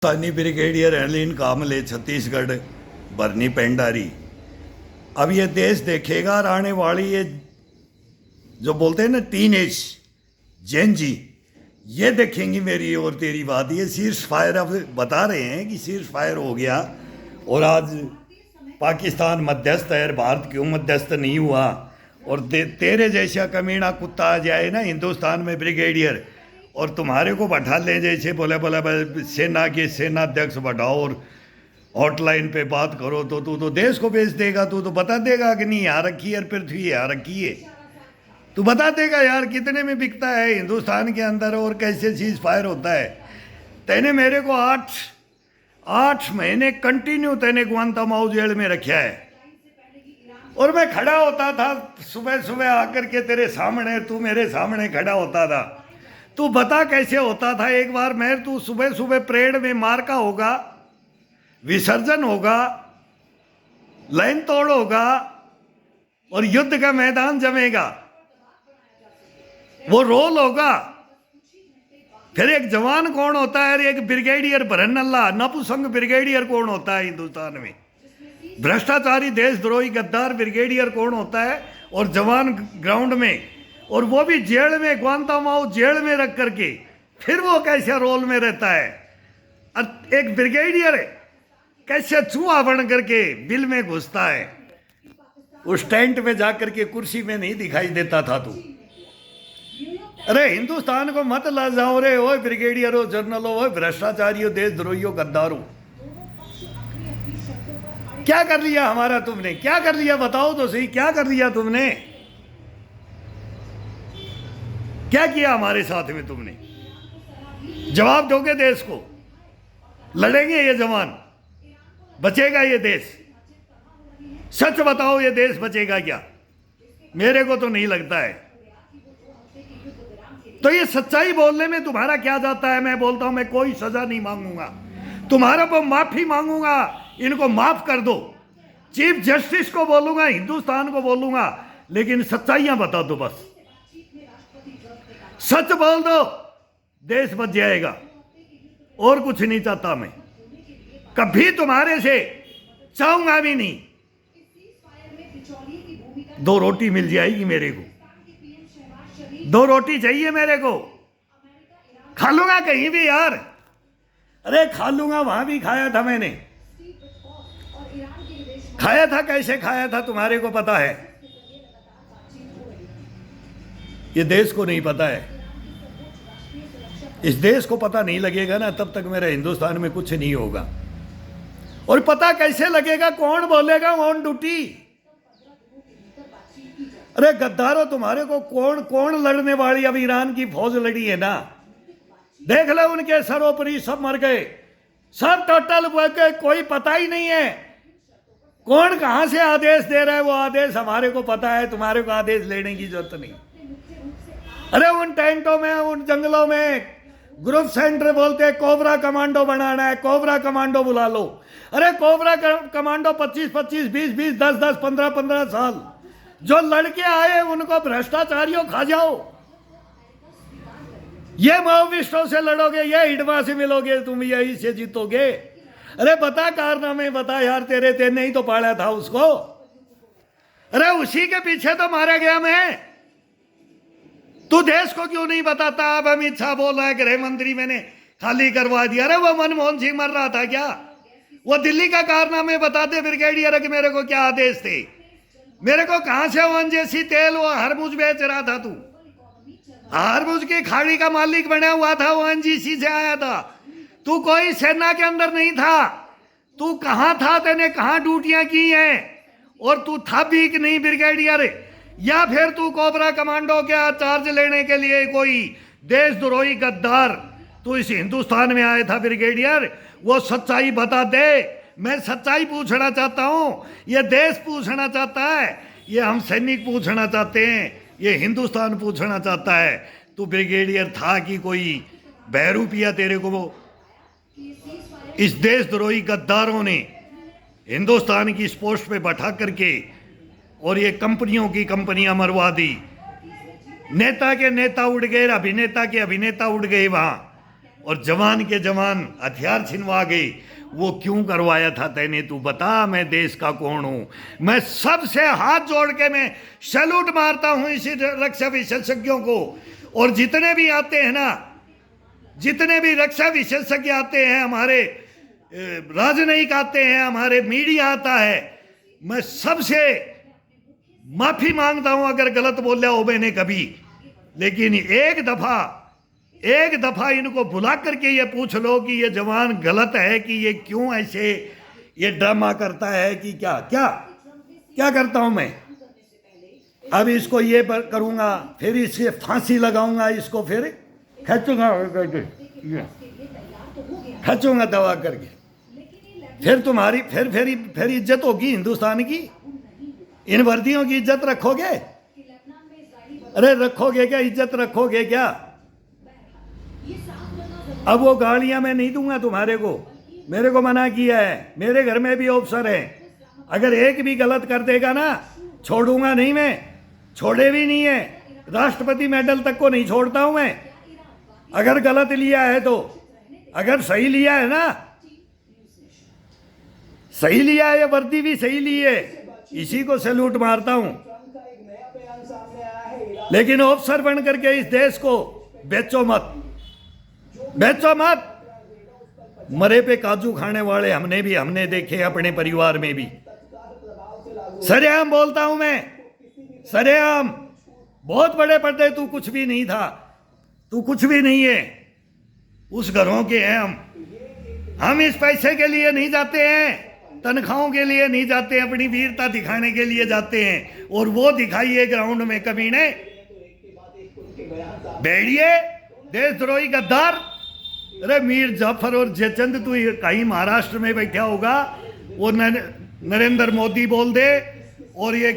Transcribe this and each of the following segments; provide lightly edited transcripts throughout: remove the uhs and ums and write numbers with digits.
Pakistani brigadier Elin कामले छत्तीसगढ़ बरनी पेंडारी। अब ये देश देखेगा और आने वाली ये जो बोलते हैं ना टीनेज जेन जी, ये देखेंगी मेरी और तेरी बात। ये सीज फायर अब बता रहे हैं कि सीज फायर हो गया और आज पाकिस्तान मध्यस्थ है, भारत क्यों मध्यस्थ नहीं हुआ। और तेरे जैसा कमीना कुत्ता आ जाए ना हिंदुस्तान में ब्रिगेडियर और तुम्हारे को बैठा ले, जैसे बोले बोले सेना के सेनाध्यक्ष बैठाओ और हॉटलाइन पे बात करो, तो तू तो देश को बेच देगा। तू तो बता देगा कि नहीं यहाँ रखी है पृथ्वी यहाँ रखी है। तू बता देगा यार कितने में बिकता है हिंदुस्तान के अंदर और कैसे चीज फायर होता है। तेने मेरे को आठ महीने कंटिन्यू तेने गुआंतानामो जेल में रखा है और मैं खड़ा होता था सुबह सुबह आकर के तेरे सामने, तू मेरे सामने खड़ा होता था। तू बता कैसे होता था एक बार। मैं तू सुबह सुबह परेड में मार्का होगा, विसर्जन होगा, लाइन तोड़ होगा और युद्ध का मैदान जमेगा, वो रोल होगा। फिर एक जवान कौन होता है, एक ब्रिगेडियर भरनल्ला नपुसंग ब्रिगेडियर कौन होता है हिंदुस्तान में, भ्रष्टाचारी देशद्रोही गद्दार ब्रिगेडियर कौन होता है। और जवान ग्राउंड में, और वो भी जेल में, गुआंतानामो जेल में रख करके फिर वो कैसे रोल में रहता है। और एक ब्रिगेडियर कैसे चूहा बन करके बिल में घुसता है। उस टेंट में जाकर के कुर्सी में नहीं दिखाई देता था तू। अरे हिंदुस्तान को मत ला जाओ रे, ओ ब्रिगेडियर हो, जनरल हो, भ्रष्टाचारी हो, देशद्रोही हो, गद्दार हो। क्या कर लिया हमारा तुमने, क्या कर लिया बताओ तो सही, क्या कर लिया तुमने, क्या किया हमारे साथ में तुमने। जवाब दोगे देश को, लड़ेंगे ये जवान, बचेगा ये देश। सच बताओ ये देश बचेगा क्या, मेरे को तो नहीं लगता है। तो ये सच्चाई बोलने में तुम्हारा क्या जाता है। मैं बोलता हूं मैं कोई सजा नहीं मांगूंगा, तुम्हारा को माफी मांगूंगा, इनको माफ कर दो। चीफ जस्टिस को बोलूंगा, हिंदुस्तान को बोलूंगा, लेकिन सच्चाइयां बता दो बस, सच बोल दो, देश बच जाएगा। और कुछ नहीं चाहता मैं, कभी तुम्हारे से चाहूंगा भी नहीं। 2 रोटी मिल जाएगी मेरे को, 2 रोटी चाहिए मेरे को, खा लूंगा कहीं भी यार। अरे खा लूंगा, वहां भी खाया था मैंने, खाया था, कैसे खाया था तुम्हारे को पता है, ये देश को नहीं पता है। इस देश को पता नहीं लगेगा ना तब तक मेरा हिंदुस्तान में कुछ नहीं होगा। और पता कैसे लगेगा, कौन बोलेगा ऑन ड्यूटी। अरे गद्दारों, तुम्हारे को कौन लड़ने वाली, अब ईरान की फौज लड़ी है ना, देख लो उनके सरोपरी सब मर गए, सब टोटल के कोई पता ही नहीं है कौन कहां से आदेश दे रहा है। वो आदेश हमारे को पता है, तुम्हारे को आदेश लेने की जरूरत नहीं। अरे उन टेंटों में, उन जंगलों में ग्रुप सेंटर बोलते हैं, कोबरा कमांडो बनाना है, कोबरा कमांडो बुला लो। अरे कोबरा कमांडो 25-25, 20-20, 10-10, 15-15 साल जो लड़के आए उनको भ्रष्टाचारियों खा जाओ। ये माओविस्टों से लड़ोगे, ये हिडमा से मिलोगे, तुम यही से जीतोगे। अरे बता कारनामे बता यार, तेरे नहीं तो पाला था उसको। अरे उसी के पीछे तो मारा गया मैं। तू देश को क्यों नहीं बताता। अब अमित शाह बोल रहा है गृह मंत्री मैंने खाली करवा दिया। अरे वो मनमोहन सिंह मर रहा था क्या, वो दिल्ली का कारनामे बताते ब्रिगेडियर कि मेरे को क्या आदेश थे, मेरे को कहां से ओएनजीसी तेल वो हरमुज बेच रहा था। तू हरमुज की खाड़ी का मालिक बना हुआ था, ओएनजीसी से आया था। तू कोई सेना के अंदर नहीं था, तू कहां था, तेने कहां ड्यूटियां की हैं, और तू था भी कि नहीं ब्रिगेडियर, या फिर तू कोबरा कमांडो के चार्ज लेने के लिए कोई देशद्रोही गद्दार तू इस हिंदुस्तान में आया था ब्रिगेडियर। वो सच्चाई बता दे। मैं सच्चाई पूछना चाहता हूं, ये देश पूछना चाहता है, ये हम सैनिक पूछना चाहते हैं, ये हिंदुस्तान पूछना चाहता है। तू ब्रिगेडियर था कि कोई बहरूपिया तेरे को इस देशद्रोही गद्दारों ने हिंदुस्तान की इस पोस्ट पे बैठा करके और ये कंपनियों की कंपनियां मरवा दी। नेता के नेता उड़ गए, अभिनेता के अभिनेता उड़ गए वहां। और जवान के जवान हथियार छिनवा गए, वो क्यों करवाया था तैने? तू बता, मैं देश का कौन हूं? मैं सबसे हाथ जोड़ के मैं सैल्यूट मारता हूं इसी रक्षा विशेषज्ञों को। और जितने भी आते हैं ना, जितने भी रक्षा विशेषज्ञ आते हैं, हमारे राजनयिक आते हैं, हमारे मीडिया आता है, मैं सबसे माफी मांगता हूं अगर गलत बोला हो मैंने कभी। लेकिन एक दफा इनको बुला करके ये पूछ लो कि ये जवान गलत है कि ये क्यों ऐसे ये ड्रामा करता है कि क्या क्या क्या करता हूं मैं। अब इसको ये करूंगा, फिर इससे फांसी लगाऊंगा, इसको फिर खचूंगा दवा करके, फिर तुम्हारी फिर इज्जत होगी हिंदुस्तान की। इन वर्दियों की इज्जत रखोगे? अरे रखोगे क्या? इज्जत रखोगे क्या? अब वो गालियां मैं नहीं दूंगा तुम्हारे को, मेरे को मना किया है। मेरे घर में भी ऑफिसर है, अगर एक भी गलत कर देगा ना, छोड़ूंगा नहीं मैं, छोड़े भी नहीं है। राष्ट्रपति मेडल तक को नहीं छोड़ता हूं मैं, अगर गलत लिया है तो। अगर सही लिया है ना, सही लिया है, वर्दी भी सही ली है, इसी को सैल्यूट मारता हूं। लेकिन ऑफिसर बन करके इस देश को बेचो मत, बेचो मत। मरे पे काजू खाने वाले हमने देखे अपने परिवार में भी। सरेआम बोलता हूं मैं, सरेआम। बहुत बड़े पर्दे, तू कुछ भी नहीं था, तू कुछ भी नहीं है। उस घरों के हैं हम इस पैसे के लिए नहीं जाते हैं, तनख्वाहों के लिए नहीं जाते, अपनी वीरता दिखाने के लिए जाते हैं। और वो दिखाइए ग्राउंड में कमीने, भेड़िए, देशद्रोही, गद्दार। अरे मीर जाफर और जयचंद, तू कहीं महाराष्ट्र में बैठा होगा, वो नरेंद्र मोदी बोल दे, और ये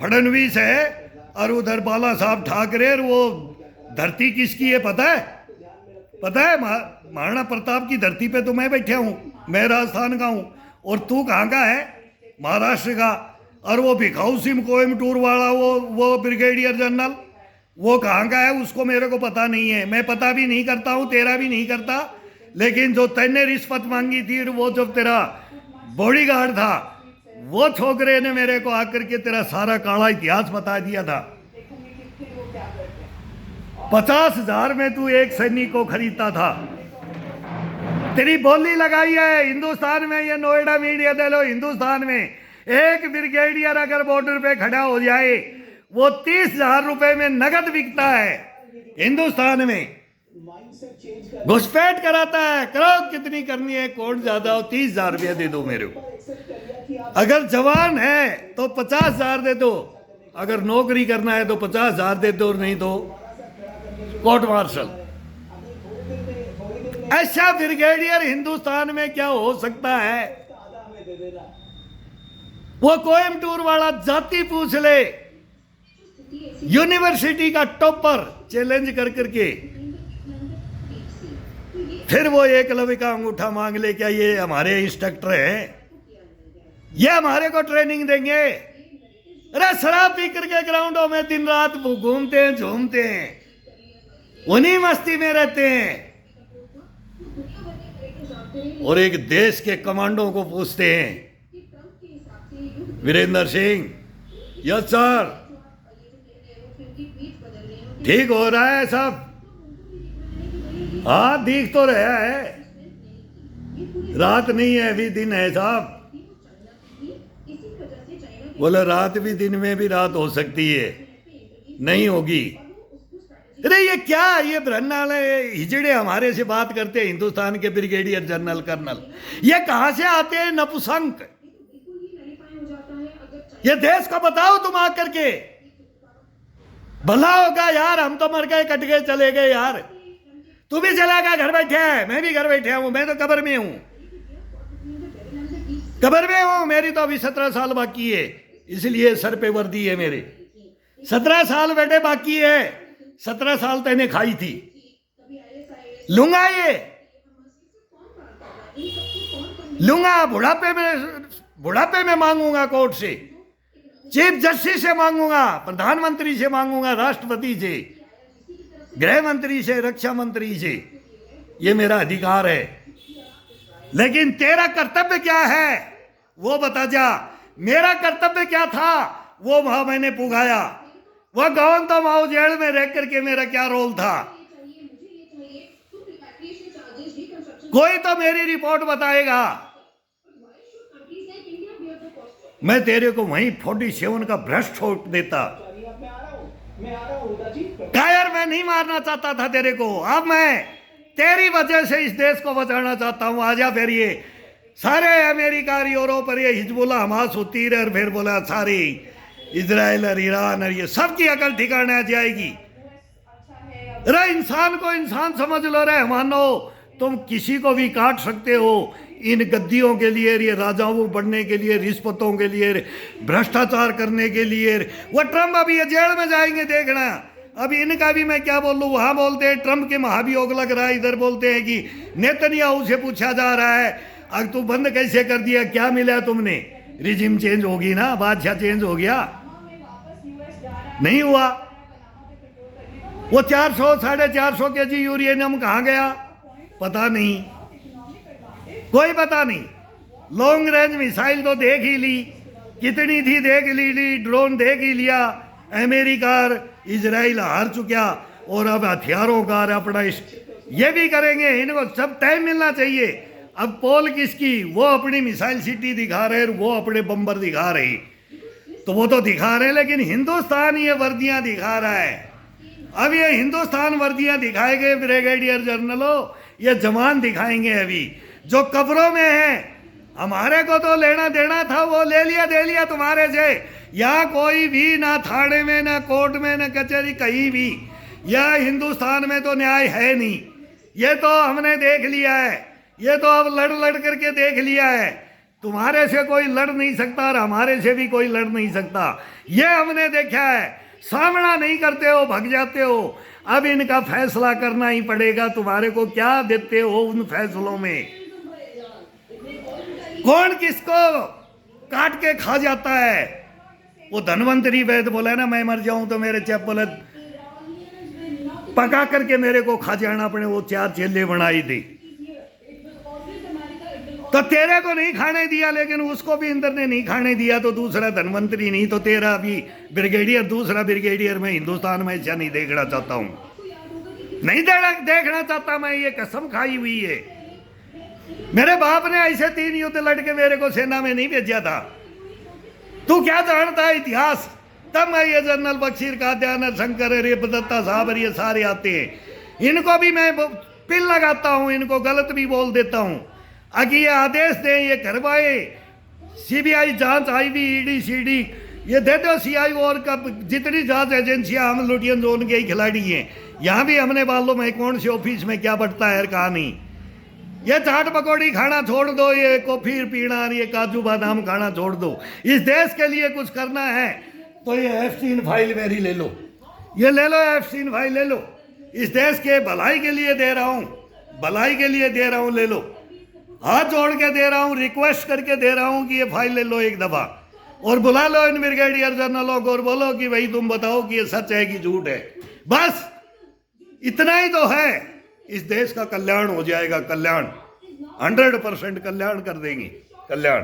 फडणवीस है, और उधर बाला साहब ठाकरे, और वो धरती किसकी है पता है? पता है? महाराणा प्रताप की धरती पे तो मैं बैठा हूँ, मैं राजस्थान का हूँ। और तू कहाँ का है? महाराष्ट्र का। और वो भिखाऊ सिंह कोयमटूर वाला, वो ब्रिगेडियर जनरल, वो कहाँ का है? उसको मेरे को पता नहीं है, मैं पता भी नहीं करता हूँ, तेरा भी नहीं करता। लेकिन जो तैने रिश्वत मांगी थी, वो जब तेरा बॉडीगार्ड था, वो छोकरे ने मेरे को आकर के तेरा सारा काला इतिहास बता दिया था। 50,000 में तू एक सैनिक को खरीदता था। तेरी बोली लगाई है हिंदुस्तान में, ये नोएडा मीडिया दे लो, हिंदुस्तान में एक ब्रिगेडियर अगर बॉर्डर पे खड़ा हो जाए, वो 30,000 रुपए में नगद बिकता है हिंदुस्तान में। घुसपैठ कराता है, करो कितनी करनी है, कोर्ट ज्यादा हो, 30,000 रुपया दे दो मेरे को। अगर जवान है तो 50,000 दे दो, अगर नौकरी करना है तो 50,000 दे दो, नहीं तो कोर्ट मार्शल। ऐसा ब्रिगेडियर हिंदुस्तान में क्या हो सकता है? वो कोयमटूर वाला जाति पूछ ले, यूनिवर्सिटी का टॉपर चैलेंज कर करके, फिर वो एकलव्य का अंगूठा मांग ले, क्या ये हमारे इंस्ट्रक्टर हैं, ये हमारे को ट्रेनिंग देंगे? अरे शराब पी करके ग्राउंडों में दिन रात घूमते हैं, झूमते हैं, उन्हीं मस्ती में रहते हैं। और एक देश के कमांडो को पूछते हैं, वीरेंद्र सिंह, यस सर, ठीक हो रहा है सब? हाँ दिख तो रहा है, रात नहीं है अभी दिन है साहब। बोले रात भी दिन में भी रात हो सकती है, नहीं होगी। अरे ये क्या, ये भ्रन्नाल हिजड़े हमारे से बात करते हैं, हिंदुस्तान के ब्रिगेडियर जनरल कर्नल, ये कहां से आते हैं नपुसंक? ये देश को बताओ तुम आकर के, भला होगा यार। हम तो मर गए, कट गए, चले गए यार। तू भी चला गया, घर बैठे है, मैं भी घर बैठे हूं, मैं तो कब्र में हूं, कब्र में हूं। मेरी तो अभी 17 साल बाकी है, इसलिए सर पे वर्दी है मेरे। 17 साल बेटे बाकी है, 17 साल तैने खाई थी, लूंगा ये, लूंगा। बुढ़ापे में मांगूंगा कोर्ट से, चीफ जस्टिस से मांगूंगा, प्रधानमंत्री से मांगूंगा, राष्ट्रपति से, गृह मंत्री से, रक्षा मंत्री से। ये मेरा अधिकार है, लेकिन तेरा कर्तव्य क्या है वो बता जा। मेरा कर्तव्य क्या था वो वहां मैंने पुगाया। वह गौन तो माओ जेल में रह करके मेरा क्या रोल था? कोई तो मेरी रिपोर्ट बताएगा। मैं तेरे को वहीं 47 का भ्रष्ट ठोक देता। कायर मैं नहीं मारना चाहता था तेरे को, अब मैं तेरी वजह से इस देश को बचाना चाहता हूं। आजा फिर ये सारे अमेरिका और यूरोप और ये हिजबुल्लाह हमास होती रहे, और फिर बोला सारी इजराइल और ईरान और ये सबकी अकल ठिकाने आ जाएगी। अरे इंसान को इंसान समझ लो रे, मानो तुम किसी को भी काट सकते हो इन गद्दियों के लिए, ये राजाओं बनने के लिए, रिश्वतों के लिए, भ्रष्टाचार करने के लिए। वो ट्रम्प अभी ये जेल में जाएंगे देखना। अभी इनका भी मैं क्या बोलूं, वहां बोलते हैं ट्रम्प के महाभियोग लग रहा है, इधर बोलते हैं कि नेतन्याहू से पूछा जा रहा है अब तू बंद कैसे कर दिया, क्या मिला तुमने? रिजिम चेंज होगी ना, बादशाह चेंज हो गया, नहीं हुआ। वो 400 450 केजी यूरेनियम कहाँ गया पता नहीं, कोई पता नहीं। लॉन्ग रेंज मिसाइल तो देख ही ली, कितनी थी देख ली, ड्रोन देख ही लिया। अमेरिका और इजराइल हार चुका, और अब हथियारों का अपना ये भी करेंगे। इनको सब टाइम मिलना चाहिए। अब पोल किसकी, वो अपनी मिसाइल सिटी दिखा रहे, वो अपने बम्बर दिखा रहे, तो वो तो दिखा रहे, लेकिन हिंदुस्तान ये वर्दियां दिखा रहा है। अब ये हिंदुस्तान वर्दियां दिखाएंगे ब्रिगेडियर जनरलों, ये जवान दिखाएंगे अभी जो कब्रों में है। हमारे को तो लेना देना था, वो ले लिया दे लिया तुम्हारे से। यहाँ कोई भी ना थाने में, ना कोर्ट में, ना कचहरी, कहीं भी यह हिंदुस्तान में तो न्याय है नहीं। ये तो हमने देख लिया है, ये तो अब लड़ करके देख लिया है। तुम्हारे से कोई लड़ नहीं सकता और हमारे से भी कोई लड़ नहीं सकता, ये हमने देखा है। सामना नहीं करते हो, भग जाते हो। अब इनका फैसला करना ही पड़ेगा। तुम्हारे को क्या देते हो उन फैसलों में? कौन किसको काट के खा जाता है? वो धनवंतरी वैद्य बोला ना, मैं मर जाऊं तो मेरे चप्पल पका करके मेरे को खा जाना पड़े। वो 4 चेले बनाई थी, तो तेरे को नहीं खाने दिया, लेकिन उसको भी इंद्र ने नहीं खाने दिया, तो दूसरा धनवंतरी नहीं तो तेरा भी ब्रिगेडियर, दूसरा ब्रिगेडियर मैं हिंदुस्तान में ऐसा नहीं देखना चाहता हूं, नहीं देखना चाहता मैं। ये कसम खाई हुई है। मेरे बाप ने ऐसे 3 युद्ध लड़के मेरे को सेना में नहीं भेजा था। तू क्या जानता है इतिहास? तब मैं ये जनरल बख्शीर का दयानंद शंकर, रेपदत्ता साहब, ये सारे आते हैं। इनको भी मैं पिल लगाता हूं, इनको गलत भी बोल देता हूं। आगे ये आदेश दें, ये करवाए, सीबीआई जांच, आईबी, ईडी, सीडी, ये दे दो सीआई और कब जितनी जांच एजेंसियां, हम लुटियन जोन के ही खिलाड़ी हैं। यहाँ भी हमने मालूम है कौन से ऑफिस में क्या बढ़ता है कहानी। ये चाट पकौड़ी खाना छोड़ दो, ये कॉफी पीना, ये काजू बादाम खाना छोड़ दो। इस देश के लिए कुछ करना है तो ये एफसीन फाइल मेरी ले लो, ये ले लो, एफसीन फाइल ले लो। इस देश के भलाई के लिए दे रहा हूँ, भलाई के लिए दे रहा हूँ, ले लो। हाथ जोड़ के दे रहा हूँ, रिक्वेस्ट करके दे रहा हूँ कि ये फाइल ले लो एक दफा, और बुला लो इन ब्रिगेडियर जनरलों को और बोलो कि भाई तुम बताओ कि ये सच है कि झूठ है। बस इतना ही तो है। इस देश का कल्याण हो जाएगा, कल्याण 100% कल्याण कर देंगे, कल्याण।